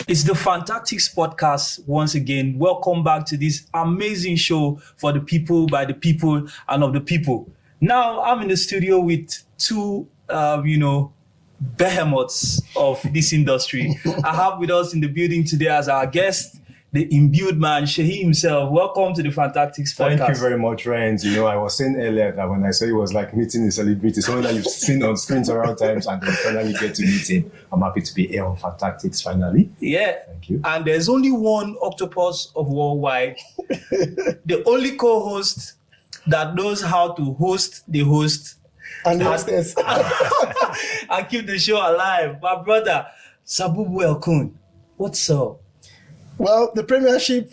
It's the Fantastics podcast once again. Welcome back to this amazing show for the people, by the people, and of the people. Now, I'm in the studio with two, behemoths of this industry. I have with us in the building today as our guest, the imbued man, Shehi himself. Welcome to the Fantastics podcast. Thank you very much, Ryan. I was saying earlier that when I said it was like meeting a celebrity, someone that you've seen on screens around times, and then finally get to meet him. I'm happy to be here on Fantastics finally. Yeah. Thank you. And there's only one octopus of worldwide. The only co-host that knows how to host the host and the hostess and keep the show alive. My brother, Sabubu Elkun. What's up? Well, the Premiership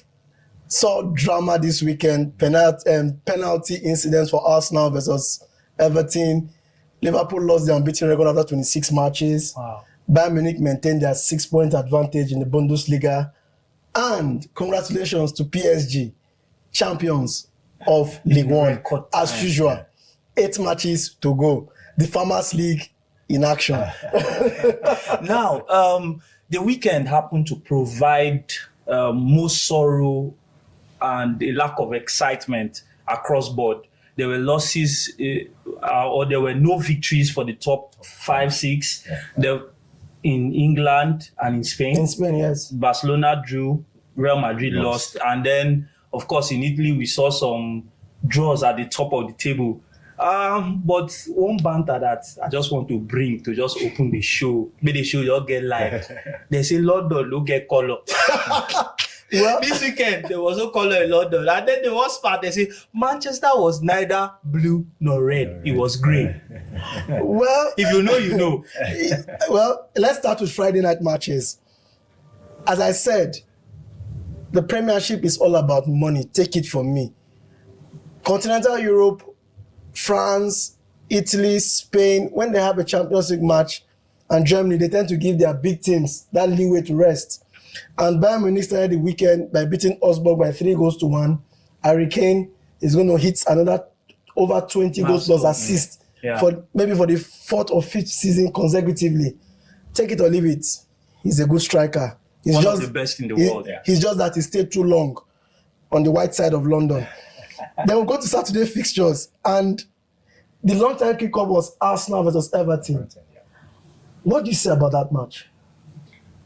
saw drama this weekend. Penalty incidents for Arsenal versus Everton. Liverpool lost their unbeaten record after 26 matches. Wow. Bayern Munich maintained their 6-point advantage in the Bundesliga. And congratulations to PSG, champions of League One, as usual. 8 matches to go. The Farmers League in action. Now, the weekend happened to provide more sorrow and a lack of excitement across board. There were losses or there were no victories for the top 5, 6 in England and in Spain. In Spain, yes. Barcelona drew, Real Madrid lost. And then, of course, in Italy, we saw some draws at the top of the table. But one banter that I just want to bring to just open the show, make the show just get live. They say London don't get color. Well, this weekend there was no color in London, and then the worst part, they say Manchester was neither blue nor red; it was grey. Well, if you know, you know. Well, let's start with Friday night matches. As I said, the Premiership is all about money. Take it from me. Continental Europe, France, Italy, Spain, when they have a Champions League match, and Germany, they tend to give their big teams that leeway to rest. And Bayern Munich started the weekend by beating Augsburg by 3-1. Harry Kane is going to hit another over 20 goals plus assists for the 4th or 5th season consecutively. Take it or leave it. He's a good striker. He's one of the best in the world. He's just that he stayed too long on the white side of London. Then we'll go to Saturday fixtures, and the long-time kickoff was Arsenal versus Everton. What do you say about that match?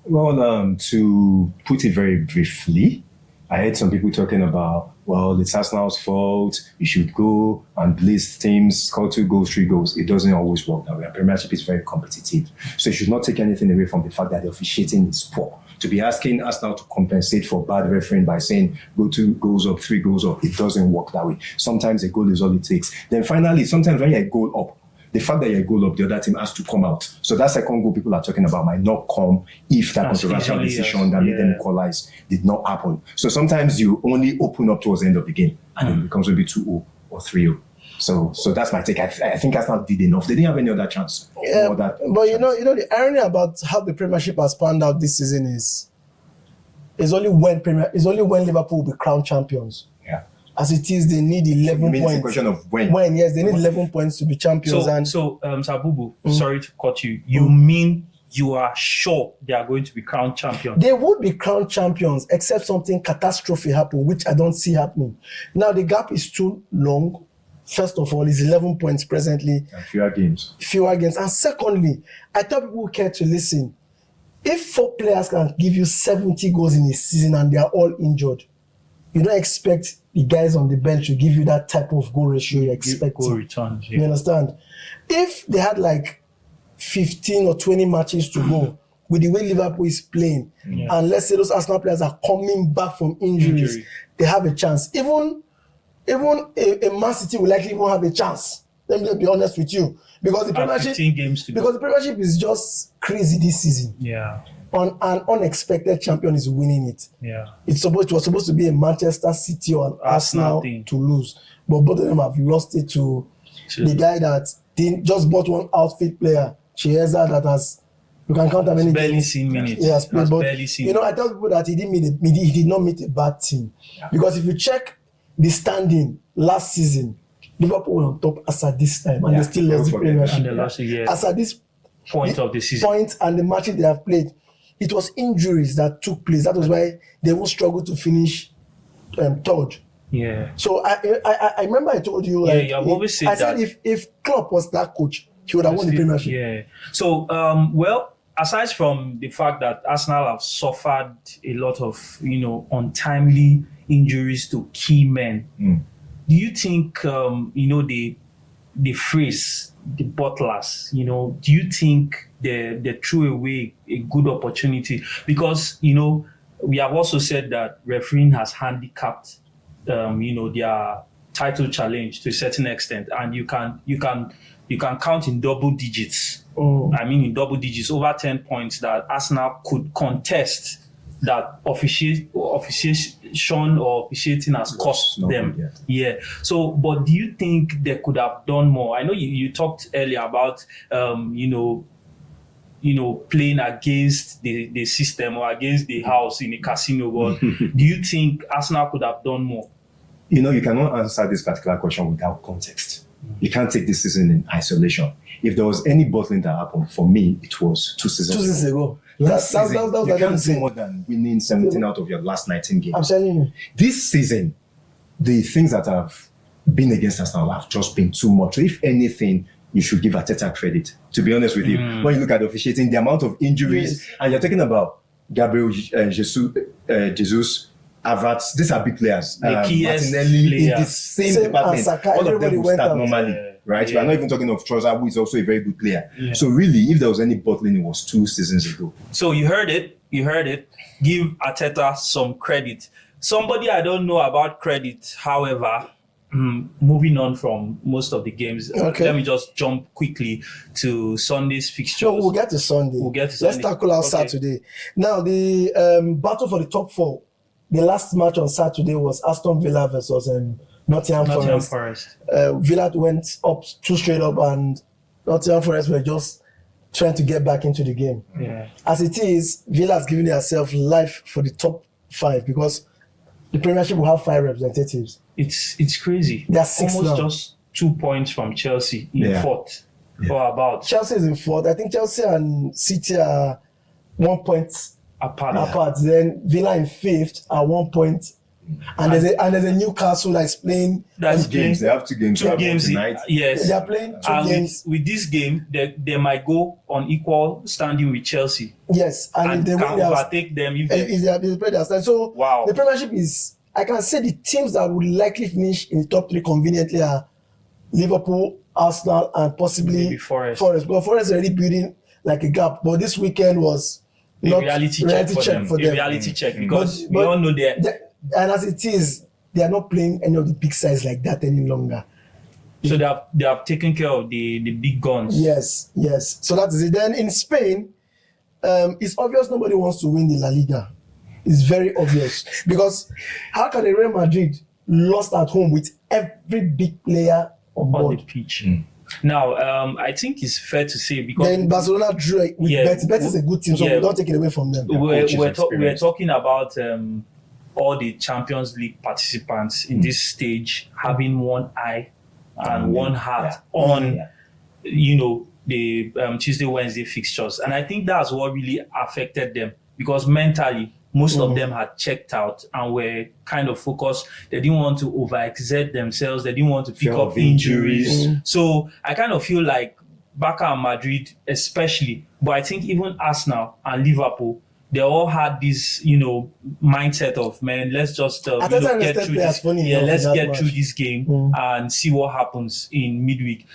Well, to put it very briefly, I heard some people talking about, well, it's Arsenal's fault. You should go and blitz teams, score 2 goals, 3 goals. It doesn't always work that way. The Premiership is very competitive. So you should not take anything away from the fact that the officiating is poor. To be asking Arsenal to compensate for bad refereeing by saying, go 2 goals up, 3 goals up, it doesn't work that way. Sometimes a goal is all it takes. Then finally, sometimes when you're a goal up, the fact that you're a goal up, the other team has to come out. So that second goal people are talking about might not come if that controversial decision that made them equalize did not happen. So sometimes you only open up towards the end of the game and it becomes maybe 2-0 or 3-0. So that's my take. I think Arsenal did enough. They didn't have any other chance. But you know the irony about how the Premiership has panned out this season is only when Liverpool will be crowned champions. As it is, they need 11 points. It's a question of when. Yes, they need 11 points to be champions. So Sabubu, sorry to cut you. You mean you are sure they are going to be crowned champions? They would be crowned champions, except something catastrophic happen, which I don't see happening. Now, the gap is too long. First of all, it's 11 points presently. And fewer games. And secondly, I thought people would care to listen. If 4 players can give you 70 goals in a season and they are all injured, you don't expect the guys on the bench to give you that type of goal ratio you expect. Goal returns, You understand? If they had like 15 or 20 matches to go, with the way Liverpool is playing, and let's say those Arsenal players are coming back from injuries, they have a chance. Even a Man City will likely even have a chance. Let me be honest with you. Because the Premiership, 15 games to go. Because the Premiership is just crazy this season. Yeah. An unexpected champion is winning it. Yeah. It was supposed to be a Manchester City or an Arsenal to lose, but both of them have lost it to the guy that just bought one outfit player, Chiesa, that has, you can count how many barely seen minutes. Yes, but barely seen. I tell people that he did not meet a bad team, because if you check the standing last season, Liverpool were on top as at this time, and they still lost the Premiership. As at this point of the season, point and the matches they have played. it was injuries that took place. That was why they will struggle to finish third. Yeah. So I remember I told you, like, I've always said I said that. if Klopp was that coach, he would have won the Premiership. Yeah. So, well, aside from the fact that Arsenal have suffered a lot of, untimely injuries to key men, do you think, the phrase, the butlers, do you think they threw away a good opportunity? Because, we have also said that refereeing has handicapped, their title challenge to a certain extent, and you can count in double digits. I mean, in double digits, over 10 points that Arsenal could contest that officiation or officiating has cost them. Yeah. So, but do you think they could have done more? I know you talked earlier about, playing against the system or against the house in a casino. But do you think Arsenal could have done more? You cannot answer this particular question without context. You can't take this season in isolation. If there was any bottling that happened, for me, it was 2 seasons ago. 2 seasons ago. Last season, you can't say do more than winning 17 out of your last 19 games. I'm telling you. This season, the things that have been against Arsenal have just been too much. So if anything, you should give Arteta credit, to be honest with you. When you look at the officiating, the amount of injuries, and you're talking about Gabriel Jesus, Havertz, these are big players. Martinelli in the same department. Saka, all of them will start out normally, right? Yeah. We're not even talking of Trossard, who is also a very good player. Yeah. So really, if there was any bottling, it was 2 seasons ago. So you heard it. Give Arteta some credit. Somebody I don't know about credit, however, moving on from most of the games, let me just jump quickly to Sunday's fixtures. No, we'll get to Sunday. Let's tackle out Saturday. Now, the battle for the top 4. The last match on Saturday was Aston Villa versus Nottingham Forest. Villa went up 2 straight up, and Nottingham Forest were just trying to get back into the game. Yeah. As it is, Villa has given themselves life for the top 5 because the Premiership will have 5 representatives. It's crazy. They are 6 almost now. Just 2 points from Chelsea in 4th. Or about. Chelsea is in 4th. I think Chelsea and City are 1 point apart. Then Villa in 5th at 1 point. And there's a Newcastle that's playing. That's games. They have 2 games. 2 games tonight. Yes. They are playing 2 games. With this game, they might go on equal standing with Chelsea. Yes, and if they can win, overtake them if they play their style. So wow. The Premiership is. I can say the teams that would likely finish in the top 3 conveniently are Liverpool, Arsenal, and possibly maybe Forest. But Forest is already building like a gap. But this weekend was a reality check for them. A reality check because we all know that. And as it is, they are not playing any of the big sides like that any longer. So they have taken care of the big guns. Yes. So that is it. Then in Spain, it's obvious nobody wants to win the La Liga. It's very obvious because how can a Real Madrid lost at home with every big player on board the pitch? Now, I think it's fair to say because then Barcelona drew with Betis. Betis is a good team, so we don't take it away from them. We're talking about all the Champions League participants in this stage having one eye and one heart on, the Tuesday, Wednesday fixtures, and I think that's what really affected them because mentally. Most of them had checked out and were kind of focused. They didn't want to overexert themselves. They didn't want to pick up injuries. So I kind of feel like Barca and Madrid especially, but I think even Arsenal and Liverpool, they all had this, mindset of, man, let's just get through this. Let's get through this game and see what happens in midweek.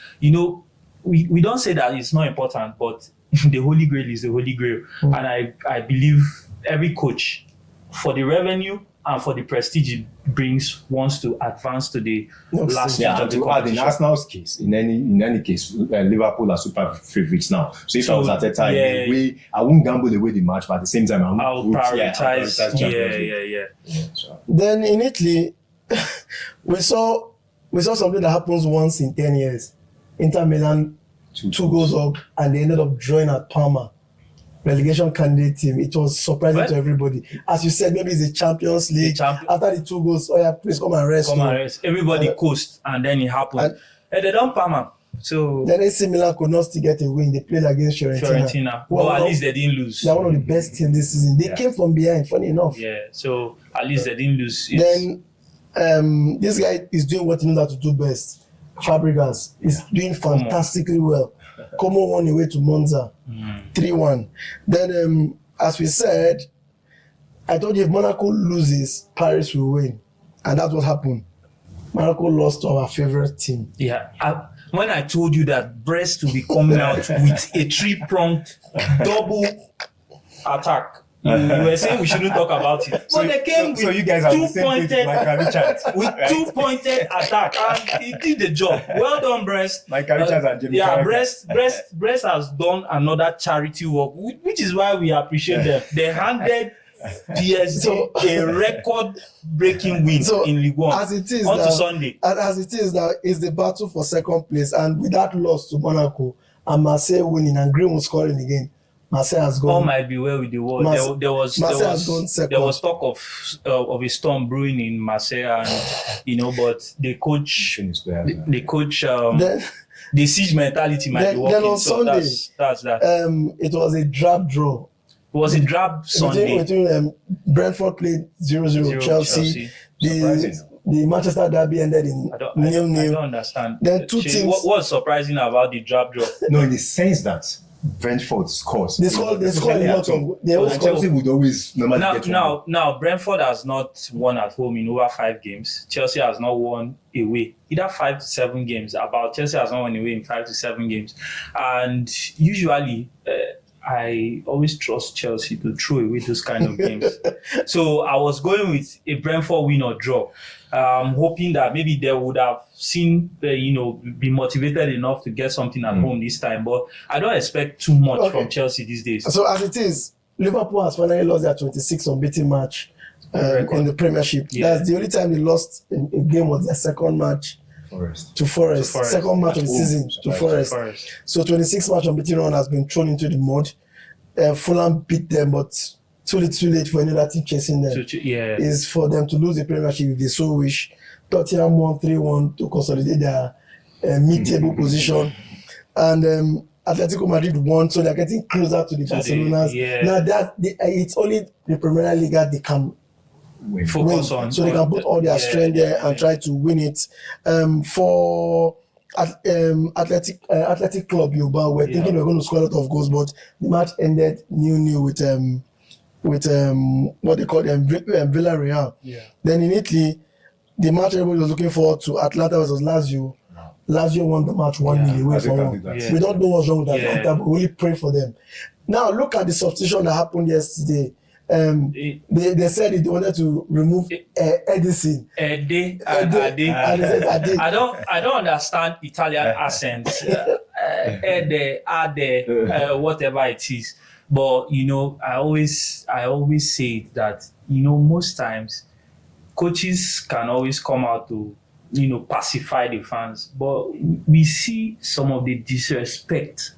We don't say that it's not important, but the Holy Grail is the Holy Grail. And I believe every coach, for the revenue and for the prestige it brings, wants to advance to the last stage of the competition. In Arsenal's case, in any case, Liverpool are super favorites now. So if I was Arteta in a way, I won't gamble away the match, but at the same time, I'll prioritize. So. Then in Italy, we saw something that happens once in 10 years. Inter Milan 2 goals up, and they ended up drawing at Parma. Relegation candidate team. It was surprising to everybody. As you said, maybe it's the Champions League. After the 2 goals, please come and rest. Everybody coast, and then it happened. And they don't Parma. So Then AC Milan could not still get a win. They played against Fiorentina. Well, at least they didn't lose. They're one of the best teams this season. They came from behind, funny enough. Yeah, so at least they didn't lose. Then this guy is doing what he knows how to do best. Fabregas is doing fantastically well. Como won away to Monza, 3-1. Then, as we said, I told you if Monaco loses, Paris will win. And that's what happened. Monaco lost to our favorite team. Yeah. When I told you that Brest will be coming out with a 3-pronged double attack, you were saying we shouldn't talk about it. But they came with you guys have the same page, Michael Richards. with 2-pointed attack, and he did the job. Well done, Brest. Michael Richards and Jimmy Yeah, Carragher. Brest has done another charity work, which is why we appreciate them. They handed PSG a record-breaking win in Ligue 1 as it is on now, to Sunday. As it is now, it's the battle for second place. And with that loss to Monaco and Marseille winning and Greenwood scoring again, Marseille has gone. All might be well with the world. There was talk of a storm brewing in Marseille, and but the coach, the siege mentality might be working. Then on so Sunday, that's that. it was a drab draw. It was a drab Sunday. Between Brentford played 0-0 Chelsea. The Manchester derby ended in 0-0. I don't understand. Then two teams. What's surprising about the drab draw? No, in the sense that Brentford scores. They scored a lot of. They always Chelsea would always normally get now Brentford has not won at home in over 5 games. Chelsea has not won away either 5 to 7 games. Chelsea has not won away in 5 to 7 games, and usually. I always trust Chelsea to throw away those kind of games. So I was going with a Brentford win or draw, hoping that maybe they would have seen, be motivated enough to get something at home this time. But I don't expect too much from Chelsea these days. So as it is, Liverpool has finally lost their 26th unbeaten match in the Premiership. Yeah. That's the only time they lost a game was their second match. To Forest. Second match of the season to Forest. So 26 match unbeaten run has been thrown into the mud. Fulham beat them, but too late for any other team chasing them. Is for them to lose the Premiership if they so wish. Tottenham won 3-1 to consolidate their mid-table position, and Atletico Madrid won, so they're getting closer to the Barcelonas. Now it's only the Premier League that they can focus on, so they can put all their strength there and try to win it. For Athletic Club Bilbao, we're thinking we're going to score a lot of goals, but the match ended 0-0 with what they call them Villarreal. Then in Italy, the match everybody was looking forward to, Atlanta versus Lazio. Lazio won the match 1-0 away from one. We don't know what's wrong with Atlanta, but we really pray for them. Now look at the substitution that happened yesterday. They said they wanted to remove Edison. Ade. I don't understand Italian accents. Ade, whatever it is. But I always say that most times coaches can always come out to pacify the fans, but we see some of the disrespect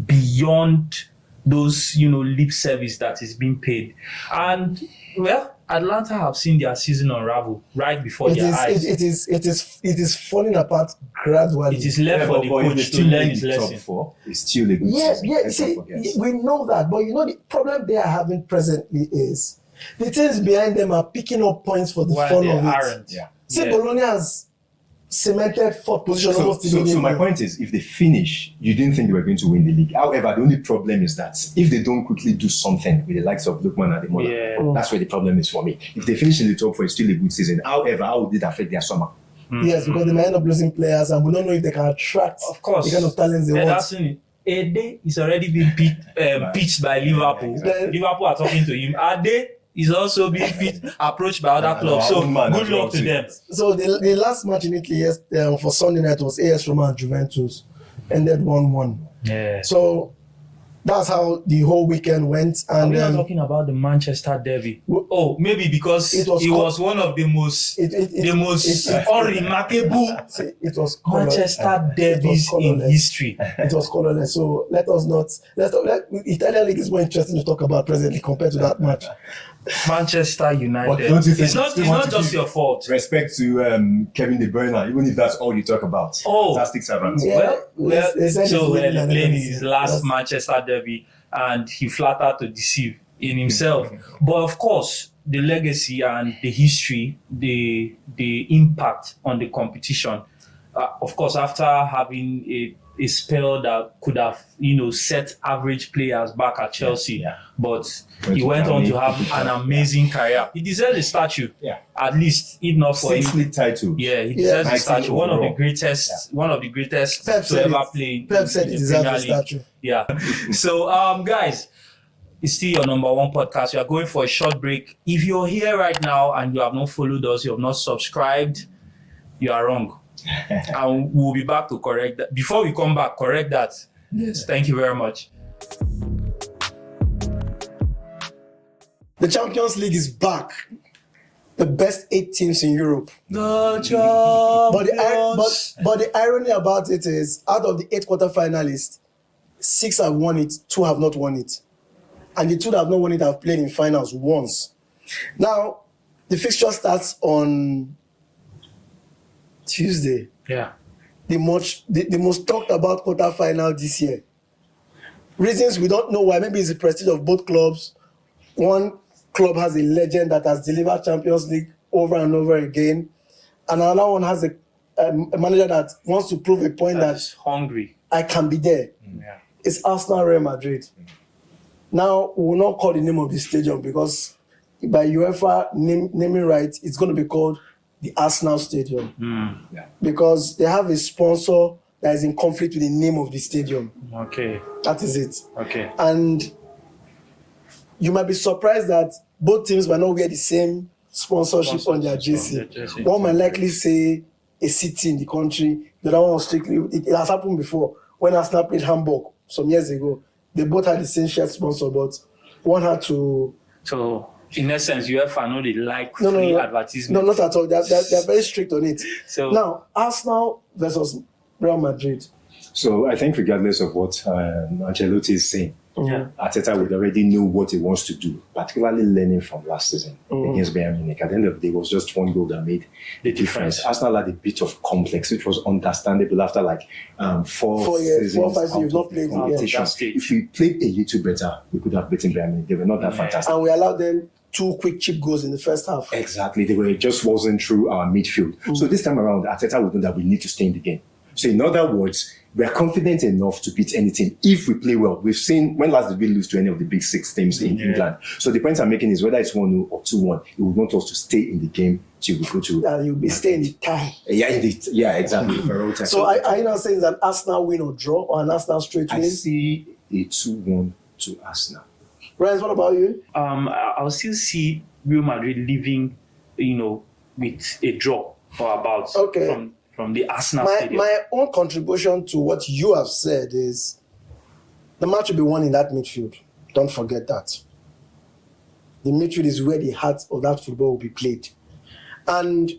beyond those lip service that is being paid. And Atlanta have seen their season unravel right before their eyes. It is falling apart gradually. It is left for the coach to learn his lesson. It's still a good season. We know that, but the problem they are having presently is the teams behind them are picking up points for the fun of it. See, Bologna has cemented 4th position. So my point is, if they finish, you didn't think they were going to win the league. However, the only problem is that if they don't quickly do something with the likes of Lookman and Ademola, that's where the problem is for me. If they finish in the top 4, it's still a good season. However, how would it affect their summer? Yes, because they might end up losing players, and we don't know if they can attract the kind of talents they want. Ade is already being pitched by Liverpool. Liverpool are talking to him. Ade is also being approached by other clubs. So good luck to them. So the last match in Italy for Sunday night was AS Roma and Juventus. Ended 1-1. Yeah. So That's how the whole weekend went. Are And we not talking about the Manchester derby? Oh, maybe because It it was was one of the most it- unremarkable see, it was Manchester derbies in colorless. history. It was colorless. So let Italian league is more interesting to talk about presently compared to that match. Manchester United. But don't you think It's not you want to just give your fault. Respect to Kevin De Bruyne, even if that's all you talk about. Oh. Fantastic servant. Yeah. They said so he's winning he played Netherlands. his last Yes. Manchester derby, and he flattered to deceive in himself. But of course, the legacy and the history, the impact on the competition. Of course, after having a spell that could have, set average players back at Chelsea, Yeah. but he went on to have an amazing career. He deserves a statue, at least, if not for him. 6th league title. Yeah, he deserves a 19 statue. One of the overall. greatest Pep to said ever it. play in Pep said in he the deserves a Premier League. statue. Yeah. So, guys, it's still your number one podcast. We are going for a short break. If you're here right now and you have not followed us, you have not subscribed, you are wrong. And we'll be back to correct that. Before we come back, correct that. Yes. Thank you very much. The Champions League is back. The best 8 teams in Europe. The But the irony about it is, out of the 8 quarterfinalists, 6 have won it, 2 have not won it. And the 2 that have not won it have played in finals once. Now, the fixture starts on Tuesday. Yeah. The most talked about quarterfinal this year. Reasons we don't know why. Maybe it's the prestige of both clubs. One club has a legend that has delivered Champions League over and over again, and another one has a manager that wants to prove a point that That's hungry. I can be there. Yeah. It's Arsenal Real Madrid. Now, we will not call the name of the stadium because by UEFA naming rights, it's going to be called the Arsenal Stadium. Because they have a sponsor that is in conflict with the name of the stadium. Okay. That is it. Okay. And you might be surprised that both teams might not wear the same sponsorship on their jersey. One might likely say a city in the country, the other one was strictly. It has happened before. When Arsenal played Hamburg some years ago, they both had the same shirt sponsor, but one had to. So, in essence, UEFA know they like free advertisement. No, not at all. They're very strict on it. So now, Arsenal versus Real Madrid. So I think regardless of what Ancelotti is saying, Yeah. Arteta would already know what he wants to do, particularly learning from last season against Bayern Munich. At the end of the day, it was just one goal that made the difference. Arsenal had a bit of complex, which was understandable after like 4 years, 4 or 5 seasons years, not playing competition. If we played a little better, we could have beaten Bayern Munich. They were not that fantastic. And we allowed them 2 quick chip goals in the first half. Exactly. It just wasn't through our midfield. So this time around, Arteta would know that we need to stay in the game. So in other words, we are confident enough to beat any team if we play well. We've seen when last did we lose to any of the big 6 teams in England. So the point I'm making is whether it's 1-0 or 2-1, it would want us to stay in the game till we go to. You'll be staying in the tie. Yeah, exactly. So are you not saying it's an Arsenal win or draw or an Arsenal straight I win? see a 2-1 to Arsenal. Ryan, what about you? I'll still see Real Madrid leaving, with a draw or about from the Arsenal stadium. My own contribution to what you have said is the match will be won in that midfield. Don't forget that. The midfield is where the heart of that football will be played. And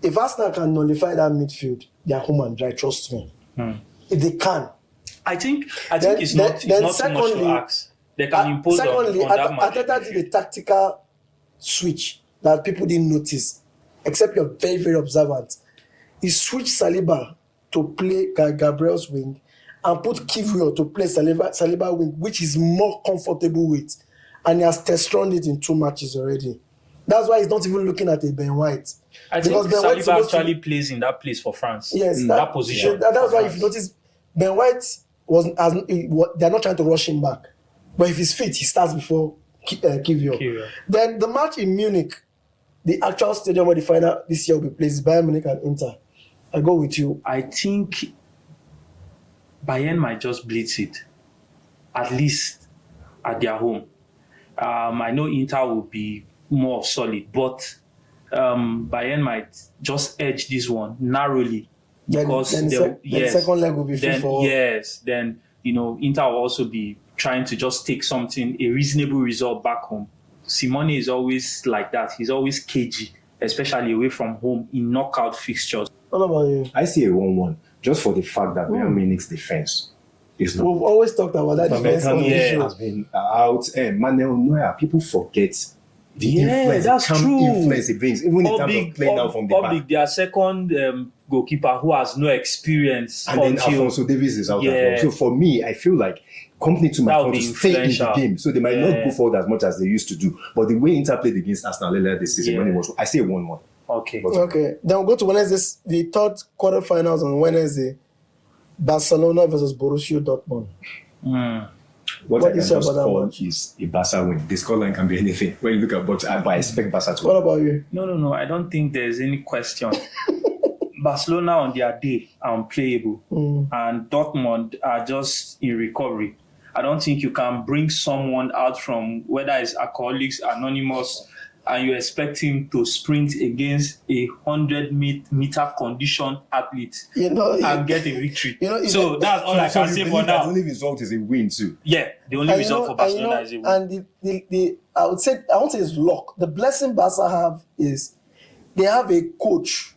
if Arsenal can nullify that midfield, they are home and dry, trust me. If they can. I think it's not too much to ask. They can impose on that match. Arteta did a tactical switch that people didn't notice, except you're very, very observant. He switched Saliba to play Gabriel's wing and put Kiwior to play Saliba wing, which is more comfortable with. And he has test-run it in 2 matches already. That's why he's not even looking at a Ben White. I think Saliba actually plays in that place for France. Yes, that position. That's why if you notice, Ben White they're not trying to rush him back. But if he's fit, he starts before Kiwior. Then the match in Munich, the actual stadium where the final this year will be played is Bayern Munich and Inter. I go with you. I think Bayern might just blitz it, at least at their home. I know Inter will be more solid, but Bayern might just edge this one narrowly. Because the second leg will be free for all. Yes, then Inter will also be trying to just take something, a reasonable result back home. Simone is always like that. He's always cagey, especially away from home in knockout fixtures. What about you? I see a 1-1 just for the fact that Bayern Munich's defense is not. We've always talked about that defense on the show. Has been out. Manuel Neuer, people forget the influence. That's true. Influence it brings, even in terms of playing out from the back. Their second goalkeeper who has no experience. And then Alphonso Davies is out as well. So for me, I feel like Company to might want to stay in the game, so they might not go forward as much as they used to do. But the way Inter played against Arsenal earlier this season, when it was, I say 1-1. Okay. Okay. Then we'll go to Wednesday. The third quarterfinals on Wednesday. Barcelona versus Borussia Dortmund. What I can just call is a Barca win. The scoreline can be anything when you look at, but I expect Barca to win. What about you? No. I don't think there's any question. Barcelona on their day are unplayable, and Dortmund are just in recovery. I don't think you can bring someone out from whether it's Alcoholics Anonymous and you expect him to sprint against a 100-meter conditioned athlete and get a victory. So that's all I can say for now. The only result is a win too. Yeah, the only result for Barcelona is a win. And I won't say it's luck. The blessing Barca have is they have a coach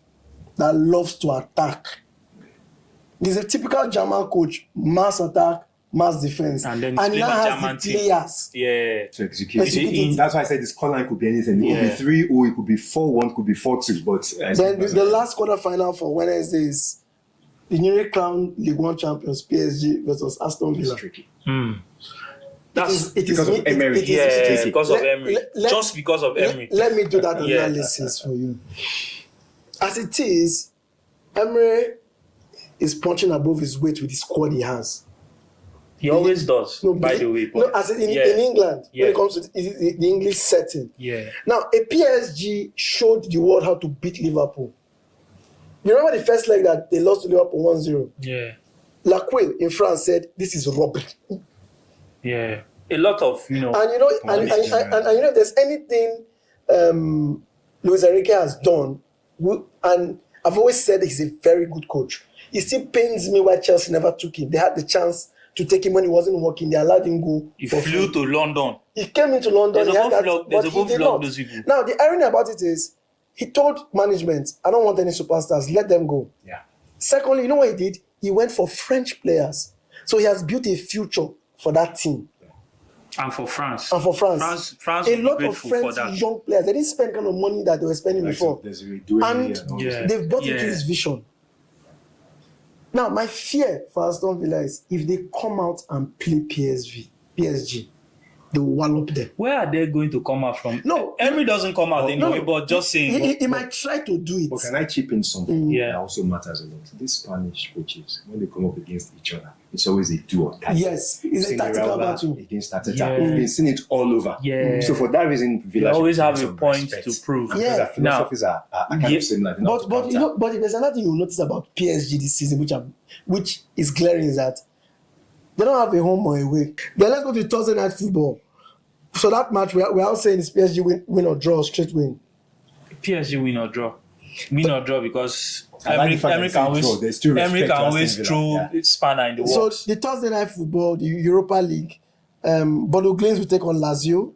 that loves to attack. He's a typical German coach, mass attack, mass defense, and then now has the players to execute. That's why I said this scoreline could be anything. It could be 3-0, it could be 4-1, it could be 4-2. But then the last quarterfinal for Wednesday is the newly crowned League One champions PSG versus Aston Villa. That's because of Emery. Because of Emery. Just because of Emery. Let me do that analysis for you. As it is, Emery is punching above his weight with the squad he has. He always does, by the way. As in England, when it comes to the English setting. Now, a PSG showed the world how to beat Liverpool. You remember the first leg that they lost to Liverpool 1-0? Lacroix in France said, "This is robbery." A lot of, And if there's anything Luis Enrique has done, and I've always said he's a very good coach. It still pains me why Chelsea never took him. They had the chance to take him when he wasn't working. They allowed him go. He flew to London. He came into London. There's a good vlog those people. Now, the irony about it is, he told management, "I don't want any superstars. Let them go." Secondly, you know what he did? He went for French players. So he has built a future for that team. And for France. France a lot of French young players. They didn't spend kind of money that they were spending before. And they've bought into his vision. Now, my fear for Aston Villa is if they come out and play PSG, they will wallop them. Where are they going to come out from? No. Emery doesn't come out anyway, but just saying. He might try to do it. But can I chip in something that also matters a lot? These Spanish coaches, when they come up against each other, it's always a do or die. Yes, it's a tactical battle. Against Arteta. We've been seeing it all over. So for that reason, Villa always have a point to prove. Their philosophies are kind of similar. But if there's another thing you'll notice about PSG this season, which is glaring, is that they don't have a home or away. Then let's go to Thursday night football. So that match, we're all saying is PSG win or draw, straight win. PSG win or draw. Win or draw because Emery can always throw spanner in the works. So the Thursday night football, the Europa League, Bordeaux Glins will take on Lazio.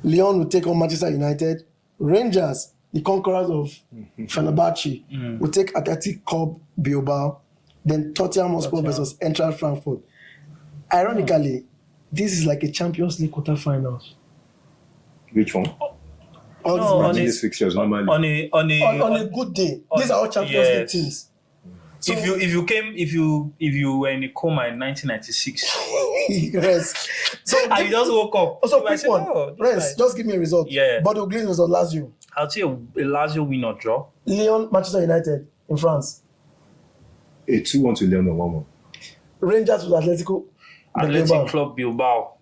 Lyon will take on Manchester United. Rangers, the conquerors of Fenerbahce, will take Athletic Club Bilbao. Then Tottenham Hotspur versus Eintracht Frankfurt. Ironically, this is like a Champions League quarterfinals. Which one? On these fixtures normally. On a good day. These are all Champions League teams. So, if you were in a coma in 1996, yes. So and you just woke up. Also, quick one. Just give me a result. Bordeaux Glins versus Lazio. I'll say a Lazio win or draw. Lyon, Manchester United in France. A 2-1 to Lyon or 1-1. Rangers with Athletic Club Bilbao.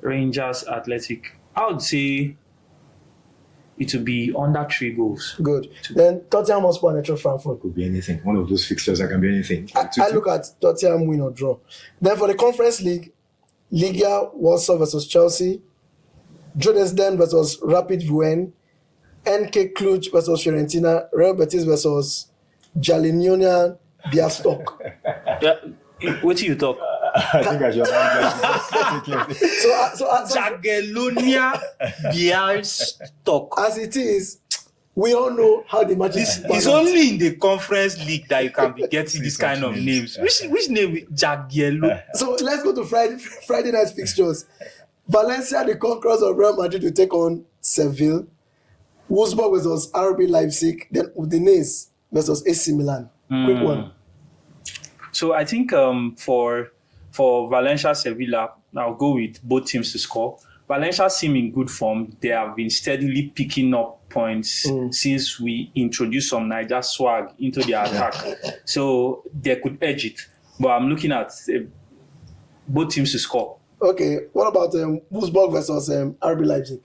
Rangers Athletic. I would say it will be under 3 goals. Good. Then Tottenham Hotspur and Eintracht Frankfurt. Could be anything. One of those fixtures that can be anything. I look at Tottenham win or draw. Then for the Conference League, Liga Warsaw versus Chelsea, Dresden versus Rapid Wien, NK Cluj versus Fiorentina, Real Betis versus Jagiellonian Białystok. What do you talk? I think I should take care of this. So Jagiellonia Bialystok. as it is, we all know how the matches. It's only in the conference league that you can be getting this kind of names. Which name? Jagiello. So let's go to Friday night fixtures. Valencia, the conquerors of Real Madrid, will take on Seville. Wolfsburg versus RB Leipzig. Then Udinese versus AC Milan. Quick one. So I think for Valencia Sevilla, I'll go with both teams to score. Valencia seem in good form. They have been steadily picking up points since we introduced some Niger swag into their attack. So they could edge it. But I'm looking at both teams to score. Okay, what about Wolfsburg versus RB Leipzig?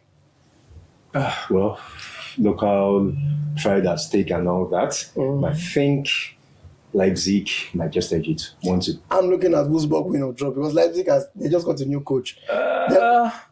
Well, local pride at stake and all that. I think Leipzig might just edge it 1-2. I'm looking at Wolfsburg win or draw because Leipzig they just got a new coach.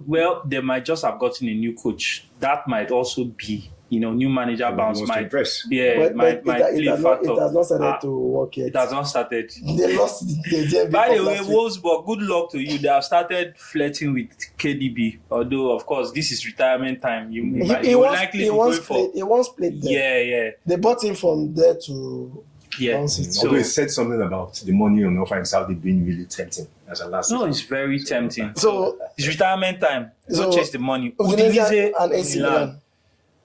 Well, they might just have gotten a new coach. That might also be, new manager bounce might impress. Yeah, might play a factor. It has not started to work yet. It has not started. They lost the DFB By the Cup way, last week. Wolfsburg, good luck to you. They have started flirting with KDB. Although, of course, this is retirement time. You will likely be going for. He once played there. Yeah. They bought him from there to. Yeah. Although he said something about the money on offer in Saudi being really tempting as a last No, season. it's very tempting. So It's retirement time. Don't chase the money. Udinese and AC Milan.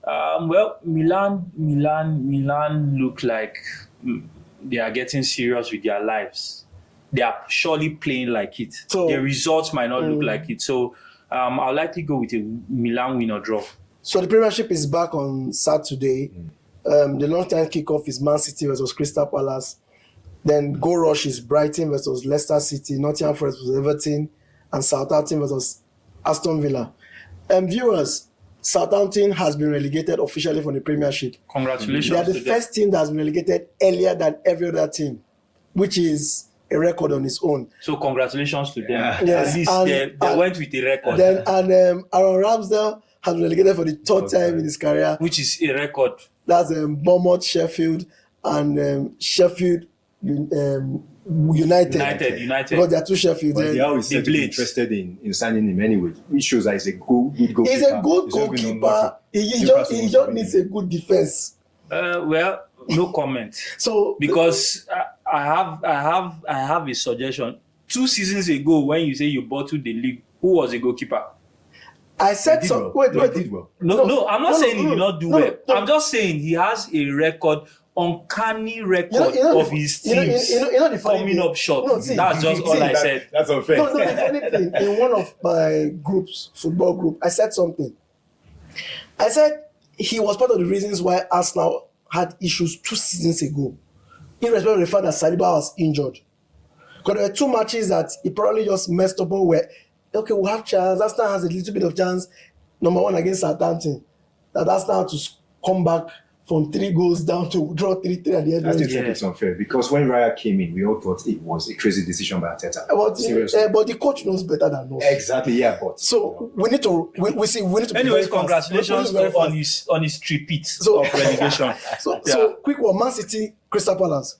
Well, Milan look like they are getting serious with their lives. They are surely playing like it. So- the results might not look like it. So I'll likely go with a Milan win or draw. So the Premiership is back on Saturday. The lunchtime kickoff is Man City versus Crystal Palace. Then goal rush is Brighton versus Leicester City, Nottingham Forest versus Everton, and Southampton versus Aston Villa. Viewers, Southampton has been relegated officially from the Premiership. Congratulations. They are the to them. first team that has been relegated earlier than every other team, which is a record on its own. So congratulations to them. Yes, At least and- they went with a record, Aaron Ramsdale has been relegated for the third time in his career. which is a record. That's Bournemouth, Sheffield, and Sheffield United. United. Because there are two Sheffields. But they always the said to be Blades. interested in signing him anyway, which shows that he's a good goalkeeper. He's a good He's just been goalkeeper. unlucky. He just needs a good defense. Well, no comment. So Because I have a suggestion. 2 seasons ago, when you say you bottled the league, who was a goalkeeper? I said He did so. well. Wait. He did well. No, I'm not saying he did not do no, well. no. I'm just saying he has a record, uncanny record of his you know- teams you know the funny coming thing? up short. No, see, That's just all I said. That's unfair. No, the funny thing, in one of my groups, football group, I said something. I said he was part of the reasons why Arsenal had issues 2 seasons ago, irrespective of the fact that Saliba was injured. Because there were 2 matches that he probably just messed up on where, okay, we'll have chance. Arsenal has a little bit of chance. Number 1 against Southampton. That Arsenal had to come back from 3 goals down to draw 3-3 at the end I of still the think it's unfair because when Raya came in, we all thought it was a crazy decision by Arteta. but the coach knows better than us. Exactly, yeah, but So we need to we need to be Anyways, very fast. congratulations We need to be very on his repeat So- of relegation. fast. So Yeah. quick one, Man City, Crystal Palace.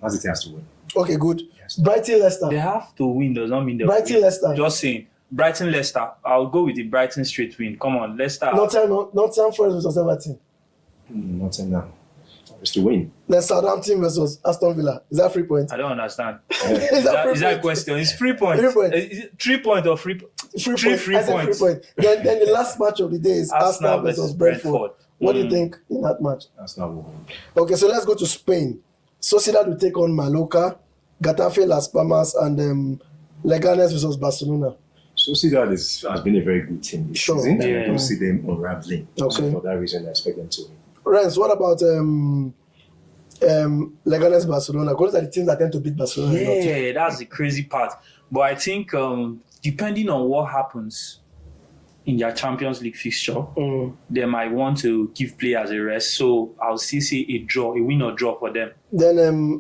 Man City has to win. Okay, good. Brighton, Leicester. They have to win, does not mean they Brighton, win. Leicester. Just saying. Brighton, Leicester. I'll go with the Brighton straight win. Come on, Leicester. Nottingham Forest versus Everton. Not enough. It's to win. Then Southampton versus Aston Villa. Is that 3 points? I don't understand. Is that Is that a question? It's 3 points. 3 points. Is it 3 points or 3 Free Three points. free I said points. 3 points. Then the last match of the day is Arsenal versus Brentford. What do you think in that match? That's not one. Okay, so let's go to Spain. Sociedad will take on Mallorca, Getafe, Las Palmas, and Leganes versus Barcelona. Sociedad has been a very good team this Sure. season, and Yeah. I don't see them unraveling. Okay. So for that reason, I expect them to win. Renz, what about Leganes, Barcelona? Because those are the teams that tend to beat Barcelona. a lot. Yeah, that's the crazy part. But I think depending on what happens in their Champions League fixture, they might want to give players a rest. So I'll still say a win or draw for them. Then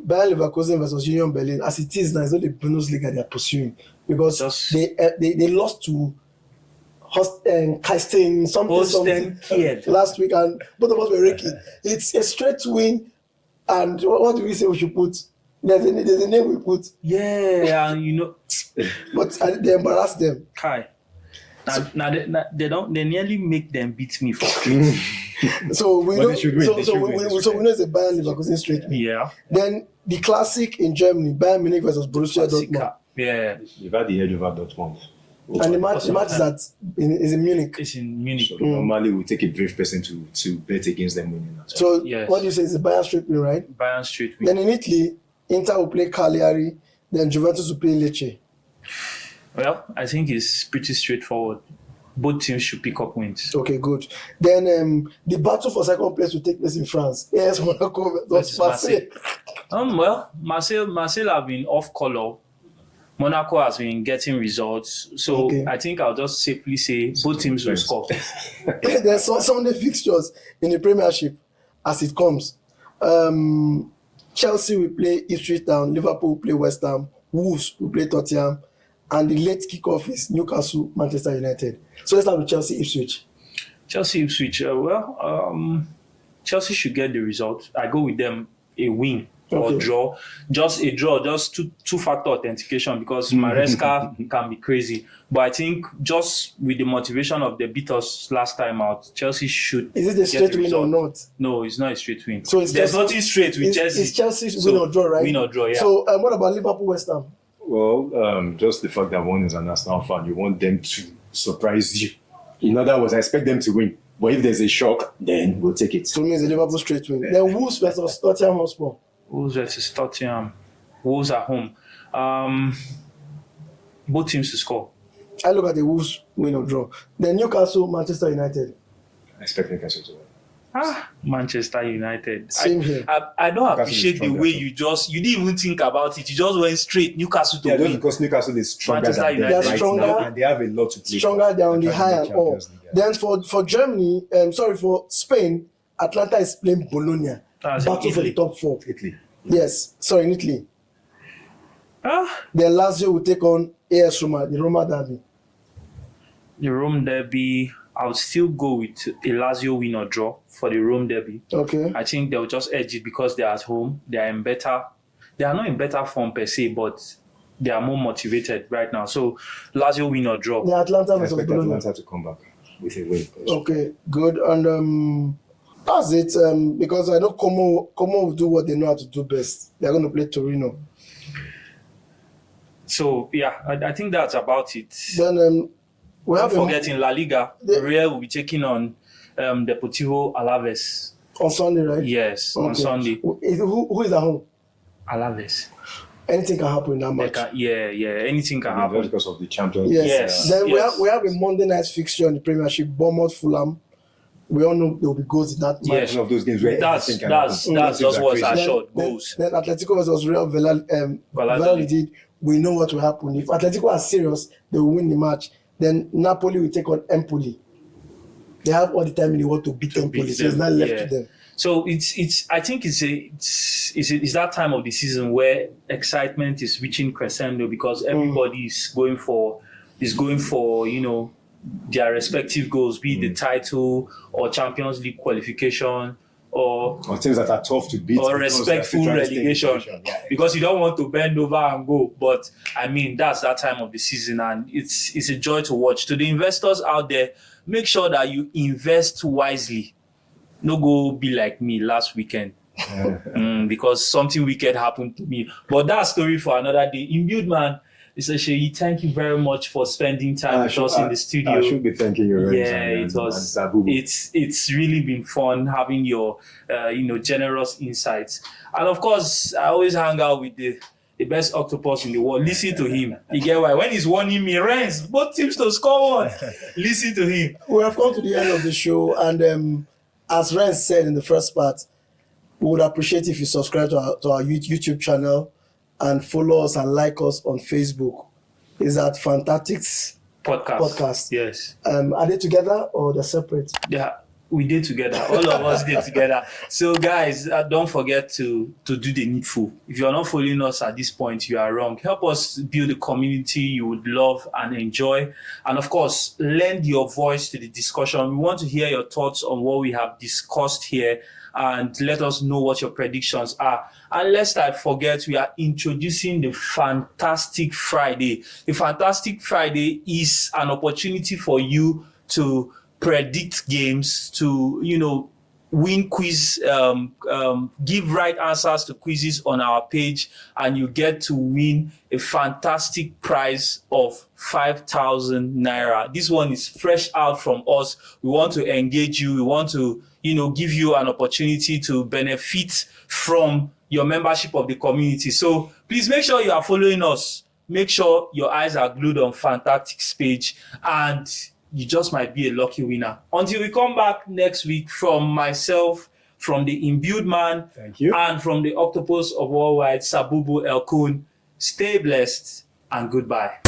Bayern Leverkusen versus Union Berlin. As it is now, it's not the Bundesliga they are pursuing because Just- they lost to Keisten something Kiel. last week, and both of us were raking. It's a straight win. And what do we say we should put? There's a name we put, Yeah, and but they embarrass them. Kai. Now they nearly make them beat me for straight. So we But know. they should win, So, they so should we, win, they we, should so we win. know it's a Bayern Leverkusen straight win. Yeah. Then the classic in Germany, Bayern Munich versus Borussia Dortmund, Yeah. You've had the edge over Dortmund. and the match is in Munich. It's in Munich. So normally we take a brave person to bet against them winning. So Yes. what do you say? It's a Bayern straight win, right? Bayern straight win. Then in Italy, Inter will play Cagliari, then Juventus will play Lecce. Well, I think it's pretty straightforward. Both teams should pick up wins. Okay, good. Then the battle for second place will take place in France. Yes, Monaco versus Versus Marseille. Well, Marseille have been off color. Monaco has been getting results. So Okay. I think I'll just safely say both teams will score. There's Sunday fixtures in the Premiership as it comes. Chelsea will play Ipswich Town, Liverpool will play West Ham, Wolves will play Tottenham, and the late kickoff is Newcastle, Manchester United. So let's start with Chelsea Ipswich. Chelsea Ipswich. Chelsea should get the result. I go with them a win or Okay. draw. Just a draw, just two-factor authentication because Maresca can be crazy. But I think just with the motivation of the beat us last time out, Chelsea should. Is it a get straight the win or result. not? No, it's not a straight win. So it's There's Chelsea- nothing straight with Chelsea. It's Chelsea's So, win or draw, right? Win or draw, yeah. So what about Liverpool West Ham? Well, just the fact that one is an Arsenal fan, you want them to surprise you. In other words, I expect them to win. But if there's a shock, then we'll take it. To me, it's a Liverpool straight win. Then Wolves versus Tottenham Hotspur. Wolves versus Tottenham. Wolves at home. Both teams to score. I look at the Wolves win or draw. Then Newcastle, Manchester United. I expect Newcastle to win. Manchester United. Same here. I don't Newcastle appreciate is the stronger way too. you didn't even think about it. You just went straight Newcastle to Yeah, just win. because Newcastle is stronger Manchester than them United. They're right stronger. now, and they have a lot to play Stronger, for. they're on the They're high trying and to all. Champions League, yeah. Then for Germany, for Spain, Atlanta is playing Bologna. That's in Battle for the Italy. top four. Italy. Yes, sorry, in Italy. Ah, Then Lazio will take on AS Roma, the Roma derby. the Rome derby. I would still go with a Lazio win or draw for the Rome derby. Okay. I think they'll just edge it because they're at home. They are not in better form per se, but they are more motivated right now. So Lazio win or draw. The Atlanta I versus expect Bologna. Atlanta to come back with a win. Okay, good. And that's it. Because I know Como will do what they know how to do best. They're going to play Torino. So yeah, I think that's about it. Then we have Don't forget in La Liga, The- Real will be taking on Deportivo Alaves. on Sunday, right? Yes, on Okay. Sunday. Who is at home? Alaves. Anything can happen in that They match. anything can Just happen. because of the Champions Yes. League. Yes. Then yes. we have a Monday night fixture in the Premiership, Bournemouth Fulham. We all know there will be goals in that match. Yes. One of those games where That's anything can that's happen. that's Teams just are what's crazy. assured goals. Then Atletico versus Real Valladolid. Valladolid. We know what will happen. If Atletico are serious, they will win the match. Then Napoli will take on Empoli. They have all the time in the world to beat Empoli, beat so it's them, not left yeah. to them. So it's I think it's that time of the season where excitement is reaching crescendo because everybody is going for their respective goals, be it the title or Champions League qualification or Or teams that are tough to beat. or because they're respectful still trying to stay in relegation position. Yeah. because you don't want to bend over and go. But I mean, that's that time of the season, and it's a joy to watch. To the investors out there, make sure that you invest wisely. No go be like me last weekend. Because something wicked happened to me. But that story for another day. Imbued man, Mr. Sheyi, thank you very much for spending time with us in the studio. I should be thanking you. Yeah, it was. It's really been fun having your, generous insights. And of course, I always hang out with the best octopus in the world. Listen to him. You get why? When he's warning me, Renz, both teams to score one. Listen to him. We have come to the end of the show, and as Ren said in the first part, we would appreciate if you subscribe to our YouTube channel and follow us and like us on Facebook. Is at Fantastics Podcast. Yes. Are they together or they're separate? Yeah, we did together. All of us did together. So, guys, don't forget to do the needful. If you're not following us at this point, you are wrong. Help us build a community you would love and enjoy. And, of course, lend your voice to the discussion. We want to hear your thoughts on what we have discussed here. and let us know what your predictions are. And lest I forget, we are introducing the Fantastic Friday. The Fantastic Friday is an opportunity for you to predict games, to, win quiz, give right answers to quizzes on our page, and you get to win a fantastic prize of 5,000 naira. This one is fresh out from us. We want to engage you. We want to, give you an opportunity to benefit from your membership of the community. So please make sure you are following us. Make sure your eyes are glued on Fantastic's page, and you just might be a lucky winner. Until we come back next week, from myself, from the Imbued Man, Thank you, and from the Octopus of Worldwide, Sabubu Elkun, stay blessed and goodbye.